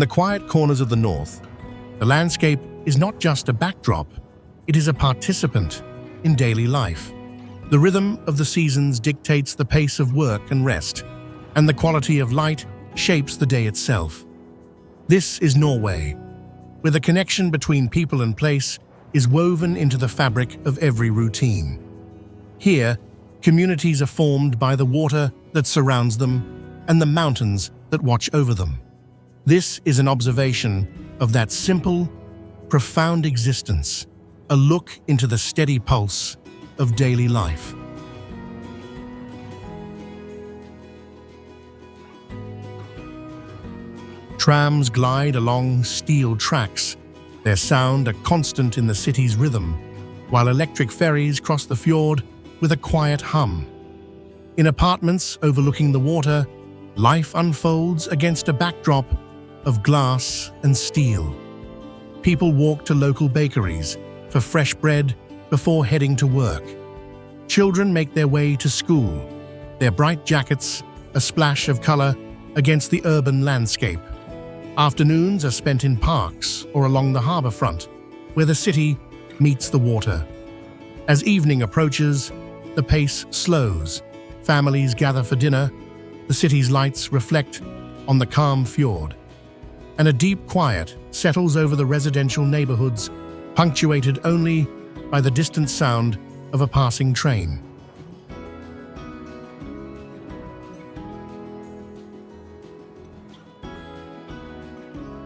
the quiet corners of the north, the landscape is not just a backdrop, it is a participant in daily life. The rhythm of the seasons dictates the pace of work and rest, and the quality of light shapes the day itself. This is Norway, where the connection between people and place is woven into the fabric of every routine. Here, communities are formed by the water that surrounds them and the mountains that watch over them. This is an observation of that simple, profound existence, a look into the steady pulse of daily life. Trams glide along steel tracks, their sound a constant in the city's rhythm, while electric ferries cross the fjord with a quiet hum. In apartments overlooking the water, life unfolds against a backdrop of glass and steel. People walk to local bakeries for fresh bread before heading to work. Children make their way to school, their bright jackets a splash of color against the urban landscape. Afternoons are spent in parks or along the harbor front, where the city meets the water. As evening approaches, the pace slows. Families gather for dinner. The city's lights reflect on the calm fjord, and a deep quiet settles over the residential neighborhoods, punctuated only by the distant sound of a passing train.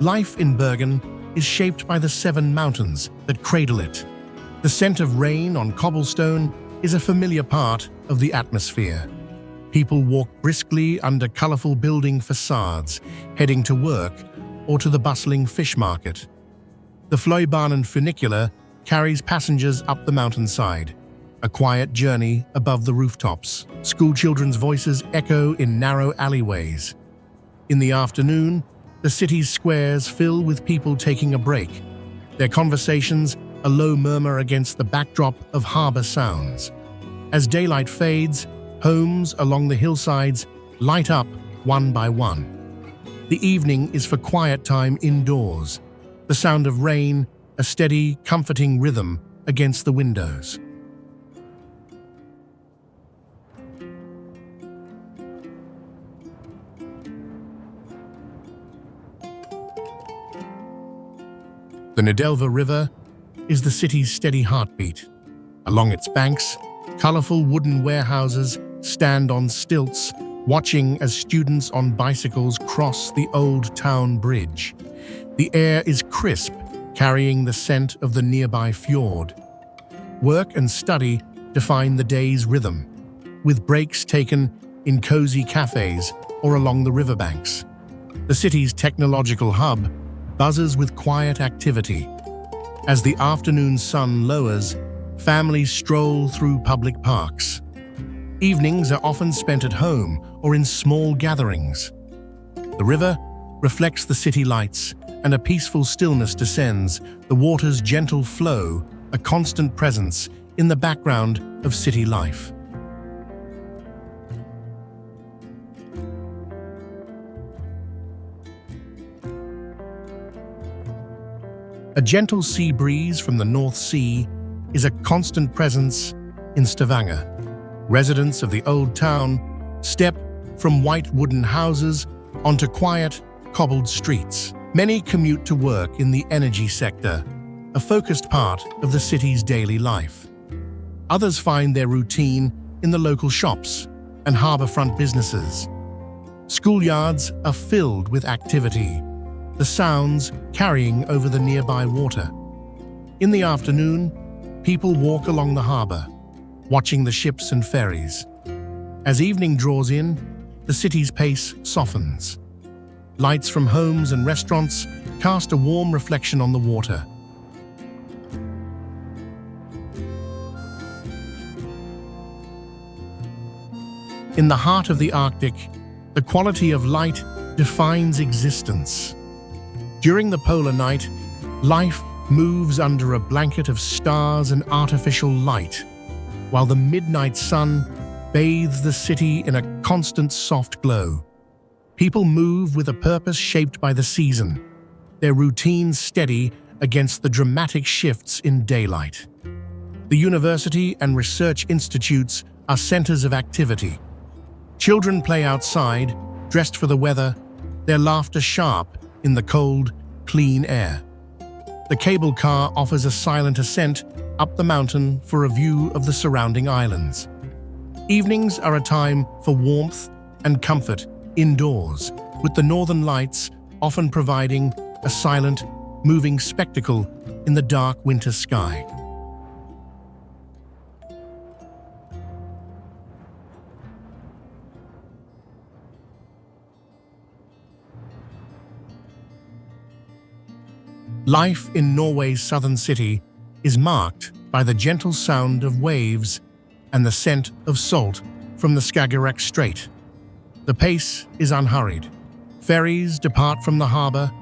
Life in Bergen is shaped by the 7 mountains that cradle it. The scent of rain on cobblestone is a familiar part of the atmosphere. People walk briskly under colorful building facades, heading to work or to the bustling fish market. The Flåm funicular carries passengers up the mountainside, a quiet journey above the rooftops. Schoolchildren's voices echo in narrow alleyways. In the afternoon, the city's squares fill with people taking a break, their conversations a low murmur against the backdrop of harbor sounds. As daylight fades, homes along the hillsides light up one by one. The evening is for quiet time indoors, the sound of rain, a steady, comforting rhythm against the windows. The Nidelva River is the city's steady heartbeat. Along its banks, colorful wooden warehouses stand on stilts, watching as students on bicycles cross the old town bridge. The air is crisp, carrying the scent of the nearby fjord. Work and study define the day's rhythm, with breaks taken in cozy cafes or along the riverbanks. The city's technological hub buzzes with quiet activity. As the afternoon sun lowers, families stroll through public parks. Evenings are often spent at home or in small gatherings. The river reflects the city lights, and a peaceful stillness descends, the water's gentle flow, a constant presence in the background of city life. A gentle sea breeze from the North Sea is a constant presence in Stavanger. Residents of the old town step from white wooden houses onto quiet, cobbled streets. Many commute to work in the energy sector, a focused part of the city's daily life. Others find their routine in the local shops and harborfront businesses. Schoolyards are filled with activity, the sounds carrying over the nearby water. In the afternoon, people walk along the harbor, watching the ships and ferries. As evening draws in, the city's pace softens. Lights from homes and restaurants cast a warm reflection on the water. In the heart of the Arctic, the quality of light defines existence. During the polar night, life moves under a blanket of stars and artificial light, while the midnight sun bathes the city in a constant soft glow. People move with a purpose shaped by the season, their routines steady against the dramatic shifts in daylight. The university and research institutes are centers of activity. Children play outside, dressed for the weather, their laughter sharp in the cold, clean air. The cable car offers a silent ascent up the mountain for a view of the surrounding islands. Evenings are a time for warmth and comfort indoors, with the northern lights often providing a silent, moving spectacle in the dark winter sky. Life in Norway's southern city is marked by the gentle sound of waves and the scent of salt from the Skagerrak Strait. The pace is unhurried. Ferries depart from the harbor,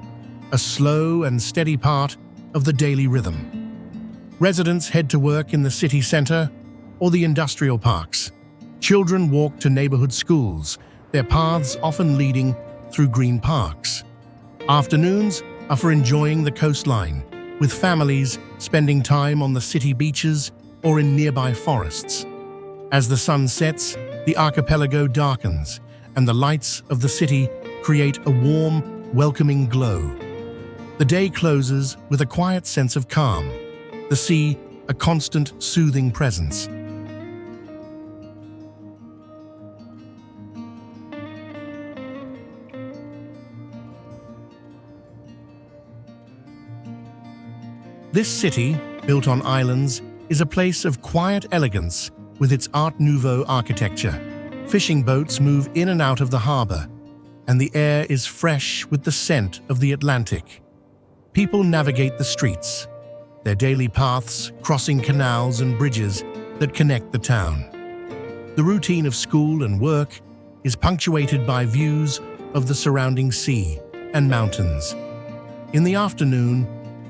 a slow and steady part of the daily rhythm. Residents head to work in the city center or the industrial parks. Children walk to neighborhood schools, their paths often leading through green parks. Afternoons are for enjoying the coastline, with families spending time on the city beaches or in nearby forests. As the sun sets, the archipelago darkens, and the lights of the city create a warm, welcoming glow. The day closes with a quiet sense of calm, the sea a constant, soothing presence. This city, built on islands, is a place of quiet elegance with its Art Nouveau architecture. Fishing boats move in and out of the harbor, and the air is fresh with the scent of the Atlantic. People navigate the streets, their daily paths crossing canals and bridges that connect the town. The routine of school and work is punctuated by views of the surrounding sea and mountains. In the afternoon,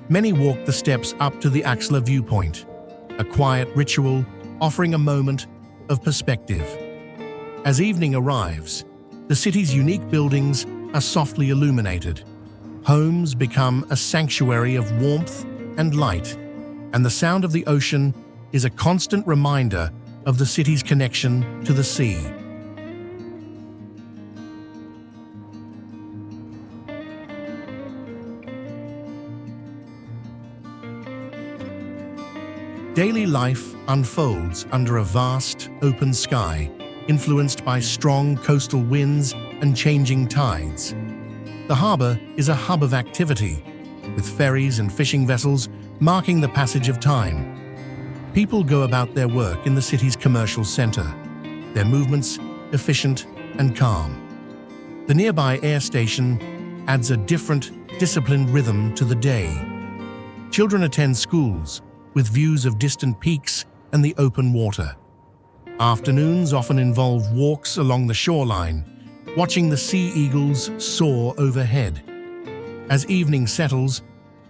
many walk the steps up to the Axla viewpoint, a quiet ritual offering a moment of perspective. As evening arrives, the city's unique buildings are softly illuminated. Homes become a sanctuary of warmth and light, and the sound of the ocean is a constant reminder of the city's connection to the sea. Daily life unfolds under a vast, open sky, influenced by strong coastal winds and changing tides. The harbor is a hub of activity, with ferries and fishing vessels marking the passage of time. People go about their work in the city's commercial center, their movements efficient and calm. The nearby air station adds a different, disciplined rhythm to the day. Children attend schools, with views of distant peaks and the open water. Afternoons often involve walks along the shoreline, watching the sea eagles soar overhead. As evening settles,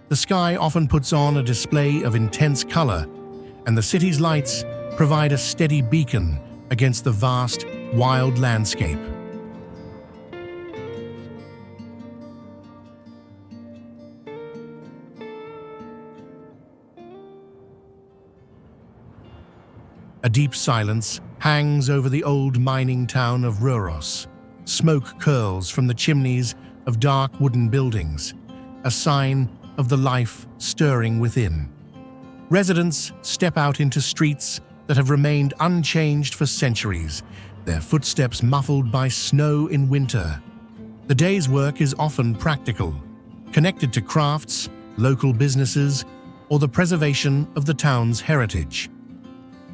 the sky often puts on a display of intense color, and the city's lights provide a steady beacon against the vast, wild landscape. A deep silence hangs over the old mining town of Røros. Smoke curls from the chimneys of dark wooden buildings, a sign of the life stirring within. Residents step out into streets that have remained unchanged for centuries, their footsteps muffled by snow in winter. The day's work is often practical, connected to crafts, local businesses, or the preservation of the town's heritage.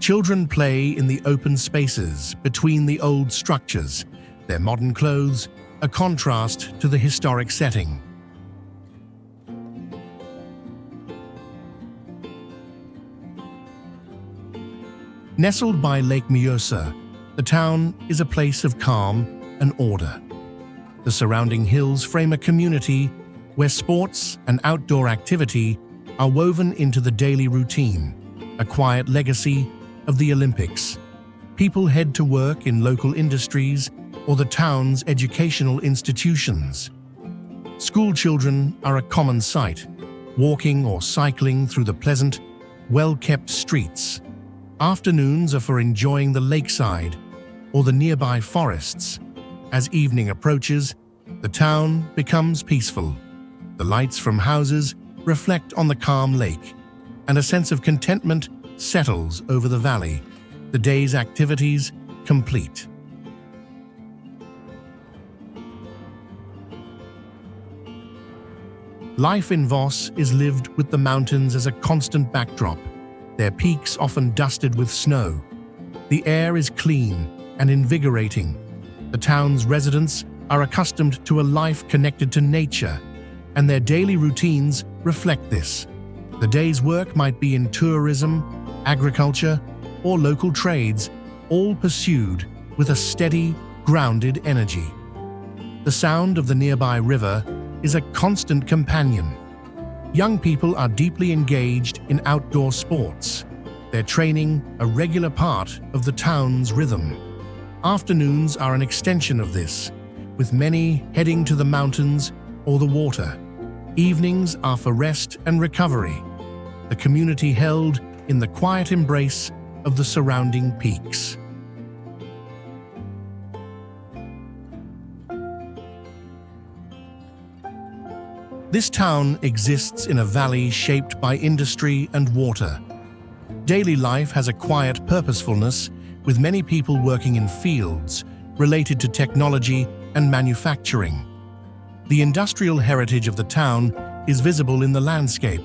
Children play in the open spaces between the old structures, their modern clothes a contrast to the historic setting. Nestled by Lake Mjøsa, the town is a place of calm and order. The surrounding hills frame a community where sports and outdoor activity are woven into the daily routine, a quiet legacy of the Olympics. People head to work in local industries, or the town's educational institutions. School children are a common sight, walking or cycling through the pleasant, well-kept streets. Afternoons are for enjoying the lakeside or the nearby forests. As evening approaches, the town becomes peaceful. The lights from houses reflect on the calm lake, and a sense of contentment settles over the valley, the day's activities complete. Life in Voss is lived with the mountains as a constant backdrop, their peaks often dusted with snow. The air is clean and invigorating. The town's residents are accustomed to a life connected to nature, and their daily routines reflect this. The day's work might be in tourism, agriculture, or local trades, all pursued with a steady, grounded energy. The sound of the nearby river is a constant companion. Young people are deeply engaged in outdoor sports, their training a regular part of the town's rhythm. Afternoons are an extension of this, with many heading to the mountains or the water. Evenings are for rest and recovery, the community held in the quiet embrace of the surrounding peaks. This town exists in a valley shaped by industry and water. Daily life has a quiet purposefulness, with many people working in fields related to technology and manufacturing. The industrial heritage of the town is visible in the landscape,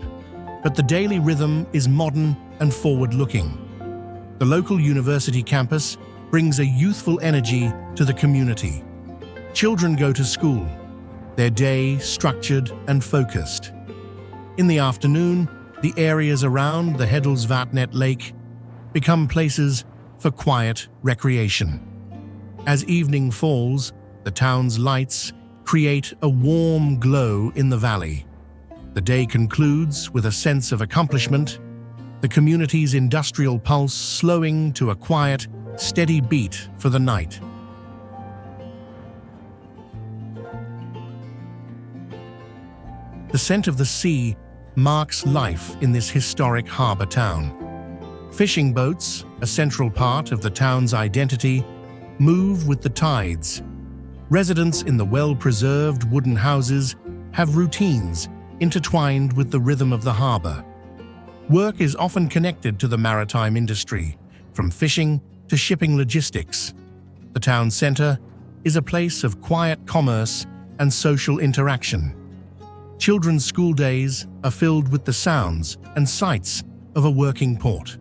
but the daily rhythm is modern and forward-looking. The local university campus brings a youthful energy to the community. Children go to school, their day structured and focused. In the afternoon, the areas around the Hedelsvatnet Lake become places for quiet recreation. As evening falls, the town's lights create a warm glow in the valley. The day concludes with a sense of accomplishment, the community's industrial pulse slowing to a quiet, steady beat for the night. The scent of the sea marks life in this historic harbour town. Fishing boats, a central part of the town's identity, move with the tides. Residents in the well-preserved wooden houses have routines intertwined with the rhythm of the harbour. Work is often connected to the maritime industry, from fishing to shipping logistics. The town centre is a place of quiet commerce and social interaction. Children's school days are filled with the sounds and sights of a working port.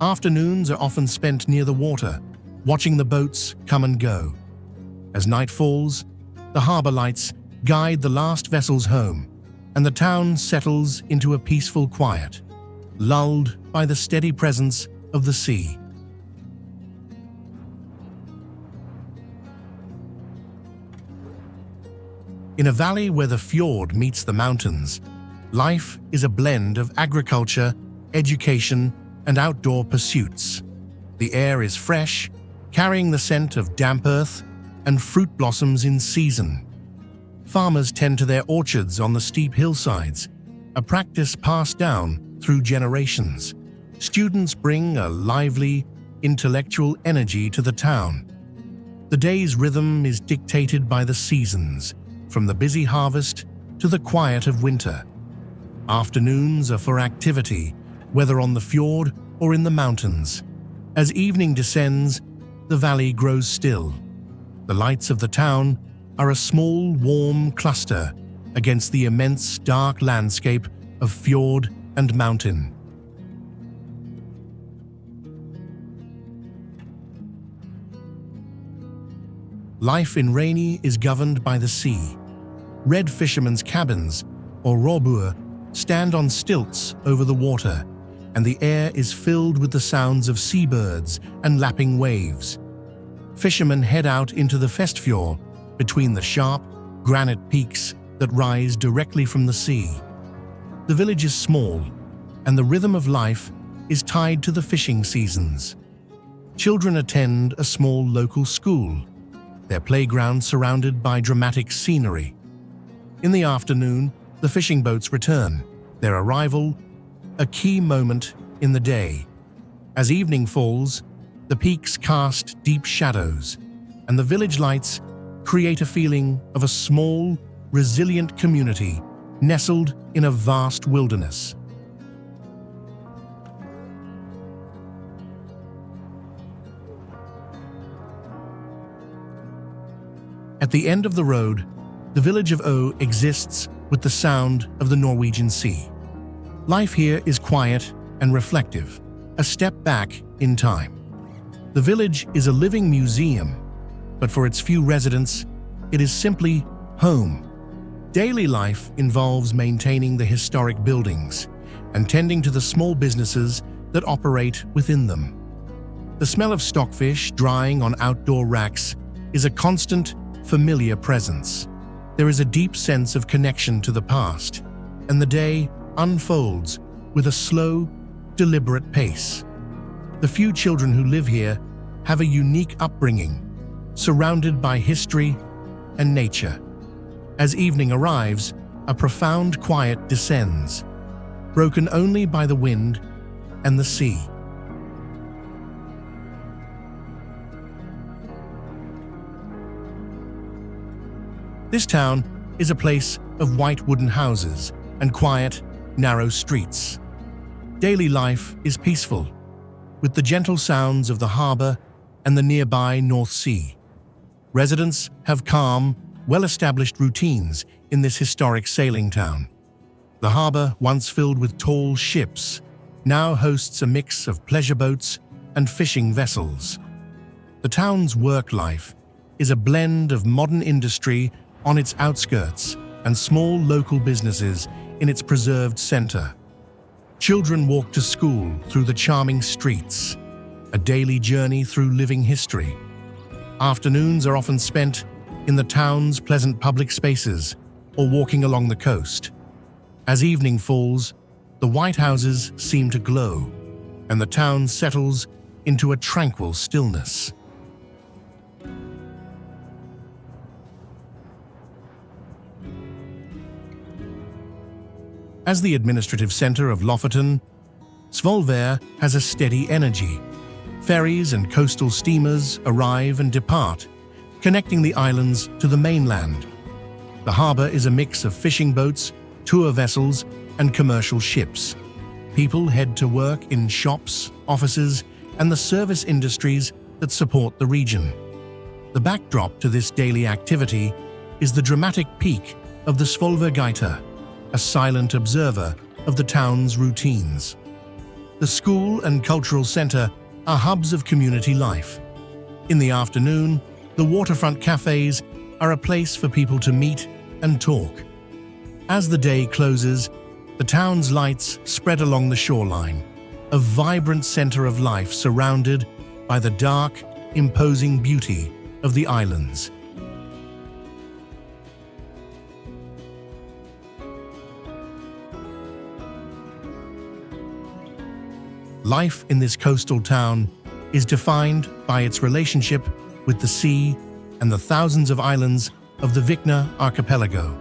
Afternoons are often spent near the water, watching the boats come and go. As night falls, the harbour lights guide the last vessels home, and the town settles into a peaceful quiet, lulled by the steady presence of the sea. In a valley where the fjord meets the mountains, life is a blend of agriculture, education, and outdoor pursuits. The air is fresh, carrying the scent of damp earth and fruit blossoms in season. Farmers tend to their orchards on the steep hillsides, a practice passed down through generations. Students bring a lively, intellectual energy to the town. The day's rhythm is dictated by the seasons, from the busy harvest to the quiet of winter. Afternoons are for activity, whether on the fjord or in the mountains. As evening descends, the valley grows still. The lights of the town are a small, warm cluster against the immense, dark landscape of fjord and mountain. Life in Reine is governed by the sea. Red fishermen's cabins, or robuer, stand on stilts over the water, and the air is filled with the sounds of seabirds and lapping waves. Fishermen head out into the Festfjord, between the sharp, granite peaks that rise directly from the sea. The village is small, and the rhythm of life is tied to the fishing seasons. Children attend a small local school. their playground surrounded by dramatic scenery. In the afternoon, the fishing boats return, their arrival a key moment in the day. As evening falls, the peaks cast deep shadows, and the village lights create a feeling of a small, resilient community nestled in a vast wilderness. At the end of the road, the village of O exists with the sound of the Norwegian Sea. Life here is quiet and reflective, a step back in time. The village is a living museum, but for its few residents, it is simply home. Daily life involves maintaining the historic buildings and tending to the small businesses that operate within them. The smell of stockfish drying on outdoor racks is a constant, familiar presence. There is a deep sense of connection to the past, and the day unfolds with a slow, deliberate pace. The few children who live here have a unique upbringing, surrounded by history and nature. As evening arrives, a profound quiet descends, broken only by the wind and the sea. This town is a place of white wooden houses and quiet, narrow streets. Daily life is peaceful, with the gentle sounds of the harbor and the nearby North Sea. Residents have calm, well-established routines in this historic sailing town. The harbor, once filled with tall ships, now hosts a mix of pleasure boats and fishing vessels. The town's work life is a blend of modern industry on its outskirts and small local businesses in its preserved center. Children walk to school through the charming streets, a daily journey through living history. Afternoons are often spent in the town's pleasant public spaces or walking along the coast. As evening falls, the white houses seem to glow, and the town settles into a tranquil stillness. As the administrative center of Lofoten, Svolvær has a steady energy. Ferries and coastal steamers arrive and depart, connecting the islands to the mainland. The harbor is a mix of fishing boats, tour vessels, and commercial ships. People head to work in shops, offices, and the service industries that support the region. The backdrop to this daily activity is the dramatic peak of the Svolvær, a silent observer of the town's routines. The school and cultural center are hubs of community life. In the afternoon, the waterfront cafes are a place for people to meet and talk. As the day closes, the town's lights spread along the shoreline, a vibrant center of life surrounded by the dark, imposing beauty of the islands. Life in this coastal town is defined by its relationship with the sea and the thousands of islands of the Vikna archipelago.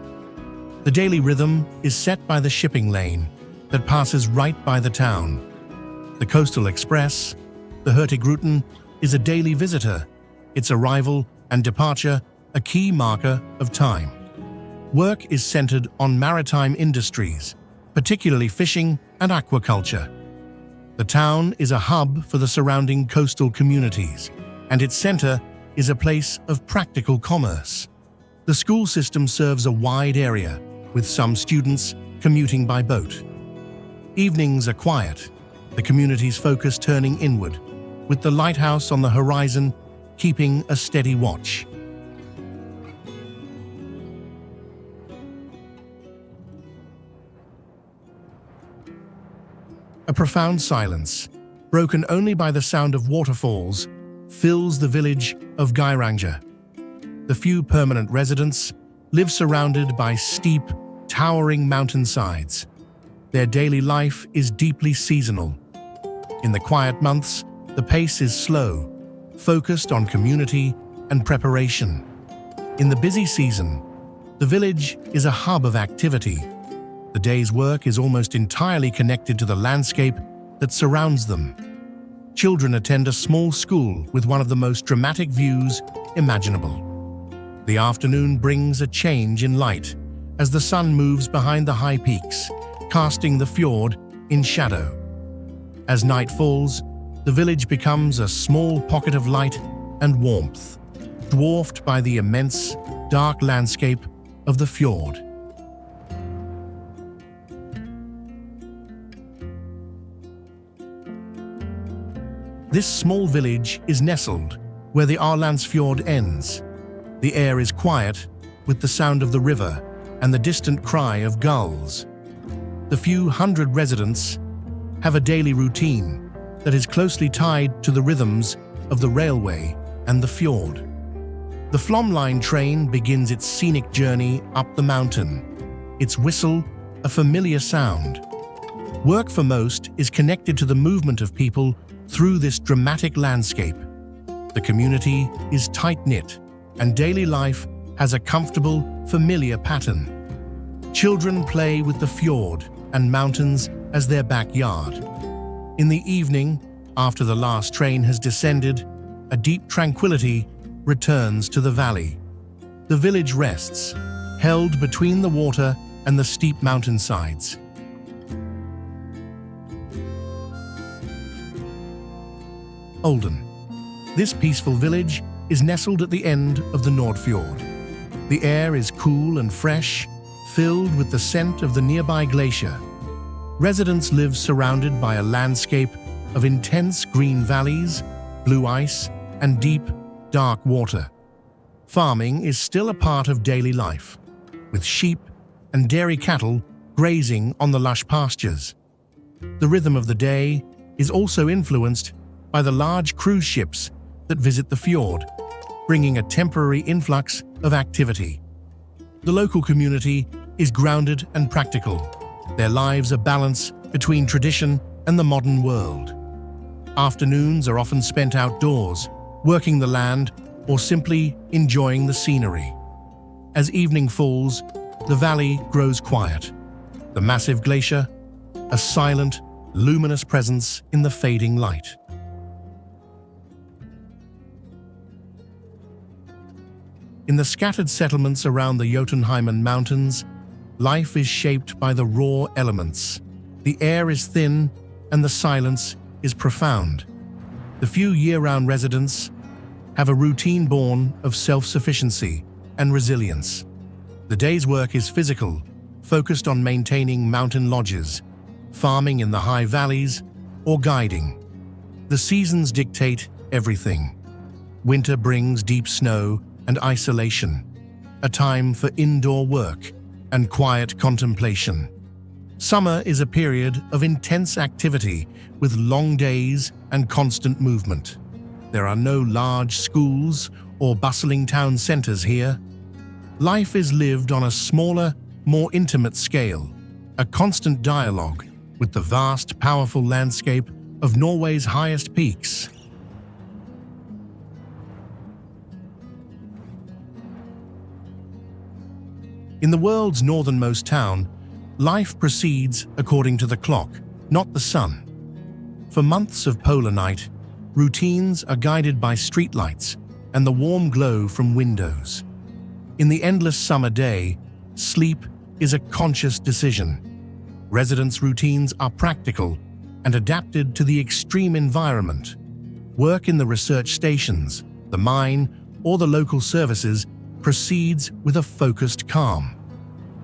The daily rhythm is set by the shipping lane that passes right by the town. The Coastal Express, the Hurtigruten, is a daily visitor, its arrival and departure a key marker of time. Work is centered on maritime industries, particularly fishing and aquaculture. The town is a hub for the surrounding coastal communities, and its center is a place of practical commerce. The school system serves a wide area, with some students commuting by boat. Evenings are quiet, the community's focus turning inward, with the lighthouse on the horizon keeping a steady watch. A profound silence, broken only by the sound of waterfalls, fills the village of Geiranger. The few permanent residents live surrounded by steep, towering mountainsides. Their daily life is deeply seasonal. In the quiet months, the pace is slow, focused on community and preparation. In the busy season, the village is a hub of activity. The day's work is almost entirely connected to the landscape that surrounds them. Children attend a small school with one of the most dramatic views imaginable. The afternoon brings a change in light as the sun moves behind the high peaks, casting the fjord in shadow. As night falls, the village becomes a small pocket of light and warmth, dwarfed by the immense, dark landscape of the fjord. This small village is nestled where the Arlandsfjord ends. The air is quiet, with the sound of the river and the distant cry of gulls. The few hundred residents have a daily routine that is closely tied to the rhythms of the railway and the fjord. The Flåm line train begins its scenic journey up the mountain, its whistle a familiar sound. Work for most is connected to the movement of people through this dramatic landscape. The community is tight-knit, and daily life has a comfortable, familiar pattern. Children play with the fjord and mountains as their backyard. In the evening, after the last train has descended, a deep tranquility returns to the valley. The village rests, held between the water and the steep mountainsides. Olden. This peaceful village is nestled at the end of the Nordfjord. The air is cool and fresh, filled with the scent of the nearby glacier. Residents live surrounded by a landscape of intense green valleys, blue ice, and deep, dark water. Farming is still a part of daily life, with sheep and dairy cattle grazing on the lush pastures. The rhythm of the day is also influenced by the large cruise ships that visit the fjord, bringing a temporary influx of activity. The local community is grounded and practical. Their lives are balanced between tradition and the modern world. Afternoons are often spent outdoors, working the land or simply enjoying the scenery. As evening falls, the valley grows quiet. The massive glacier, a silent, luminous presence in the fading light. In the scattered settlements around the Jotunheimen Mountains, life is shaped by the raw elements. The air is thin and the silence is profound. The few year-round residents have a routine born of self-sufficiency and resilience. The day's work is physical, focused on maintaining mountain lodges, farming in the high valleys, or guiding. The seasons dictate everything. Winter brings deep snow and isolation, a time for indoor work and quiet contemplation. Summer is a period of intense activity with long days and constant movement. There are no large schools or bustling town centers here. Life is lived on a smaller, more intimate scale, a constant dialogue with the vast, powerful landscape of Norway's highest peaks. In the world's northernmost town, life proceeds according to the clock, not the sun. For months of polar night, routines are guided by streetlights and the warm glow from windows. In the endless summer day, sleep is a conscious decision. Residents' routines are practical and adapted to the extreme environment. Work in the research stations, the mine, or the local services proceeds with a focused calm.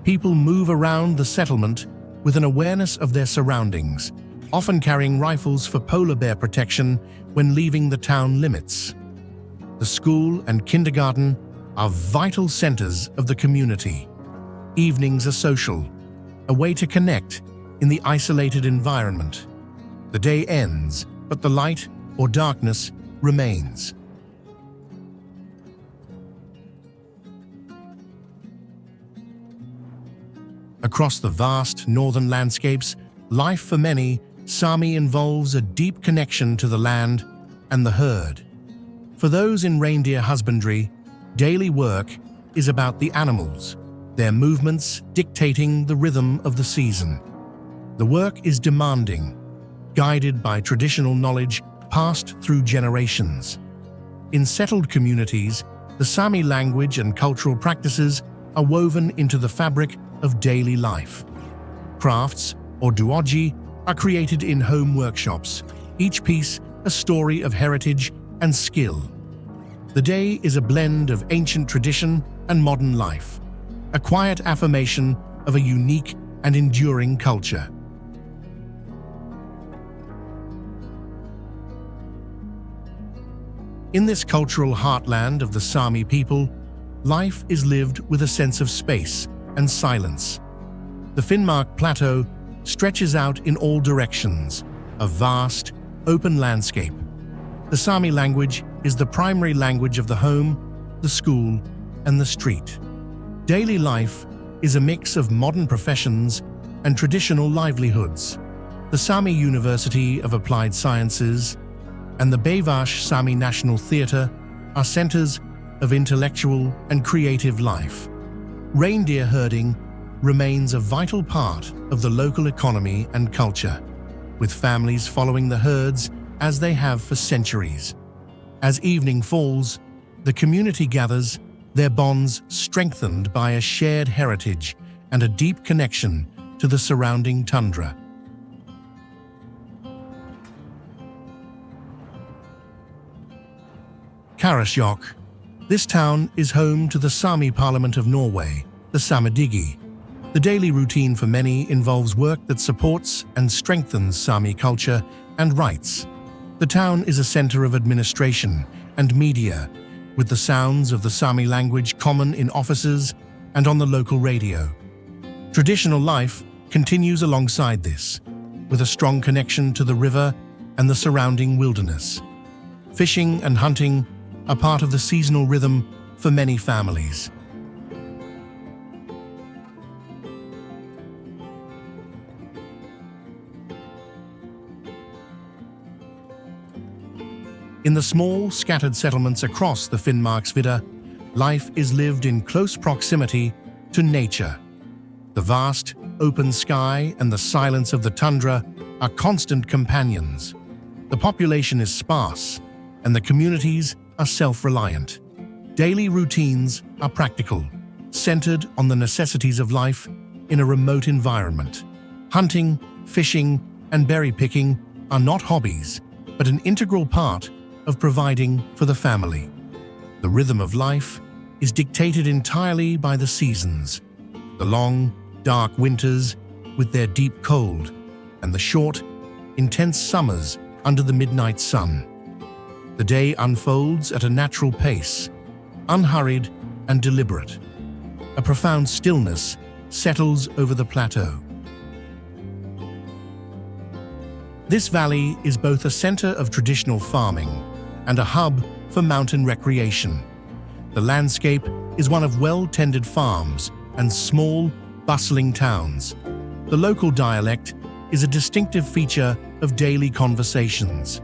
People move around the settlement with an awareness of their surroundings, often carrying rifles for polar bear protection when leaving the town limits. The school and kindergarten are vital centers of the community. Evenings are social, a way to connect in the isolated environment. The day ends, but the light or darkness remains. Across the vast northern landscapes, life for many Sami involves a deep connection to the land and the herd. For those in reindeer husbandry, daily work is about the animals, their movements dictating the rhythm of the season. The work is demanding, guided by traditional knowledge passed through generations. In settled communities, the Sami language and cultural practices are woven into the fabric of daily life. Crafts, or duoji, are created in home workshops, each piece a story of heritage and skill. The day is a blend of ancient tradition and modern life, a quiet affirmation of a unique and enduring culture. In this cultural heartland of the Sami people, life is lived with a sense of space and silence. The Finnmark Plateau stretches out in all directions, a vast, open landscape. The Sami language is the primary language of the home, the school, and the street. Daily life is a mix of modern professions and traditional livelihoods. The Sami University of Applied Sciences and the Bevash Sami National Theatre are centers of intellectual and creative life. Reindeer herding remains a vital part of the local economy and culture, with families following the herds as they have for centuries. As evening falls, the community gathers, their bonds strengthened by a shared heritage and a deep connection to the surrounding tundra. Karasjok. This town is home to the Sami Parliament of Norway, the Samedige. The daily routine for many involves work that supports and strengthens Sami culture and rights. The town is a center of administration and media, with the sounds of the Sami language common in offices and on the local radio. Traditional life continues alongside this, with a strong connection to the river and the surrounding wilderness. Fishing and hunting are part of the seasonal rhythm for many families. In the small, scattered settlements across the Finnmarksvidda, life is lived in close proximity to nature. The vast, open sky and the silence of the tundra are constant companions. The population is sparse, and the communities are self-reliant. Daily routines are practical, centered on the necessities of life in a remote environment. Hunting, fishing, and berry picking are not hobbies, but an integral part of providing for the family. The rhythm of life is dictated entirely by the seasons. The long, dark winters with their deep cold, and the short, intense summers under the midnight sun. The day unfolds at a natural pace, unhurried and deliberate. A profound stillness settles over the plateau. This valley is both a center of traditional farming and a hub for mountain recreation. The landscape is one of well-tended farms and small, bustling towns. The local dialect is a distinctive feature of daily conversations.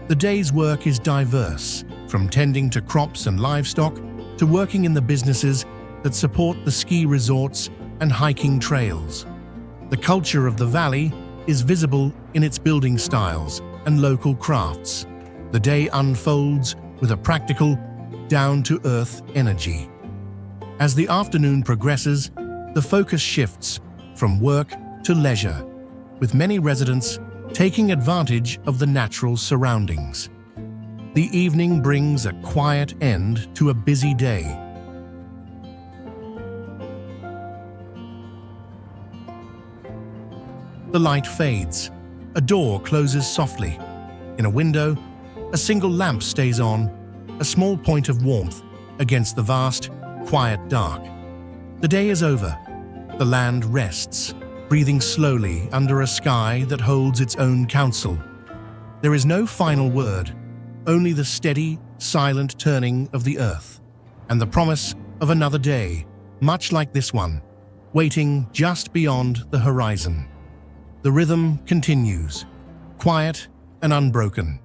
The day's work is diverse, from tending to crops and livestock to working in the businesses that support the ski resorts and hiking trails. The culture of the valley is visible in its building styles and local crafts. The day unfolds with a practical, down-to-earth energy. As the afternoon progresses, the focus shifts from work to leisure, with many residents taking advantage of the natural surroundings. The evening brings a quiet end to a busy day. The light fades. A door closes softly. In a window, a single lamp stays on, a small point of warmth against the vast, quiet dark. The day is over. The land rests, breathing slowly under a sky that holds its own counsel. There is no final word, only the steady, silent turning of the earth, and the promise of another day, much like this one, waiting just beyond the horizon. The rhythm continues, quiet and unbroken.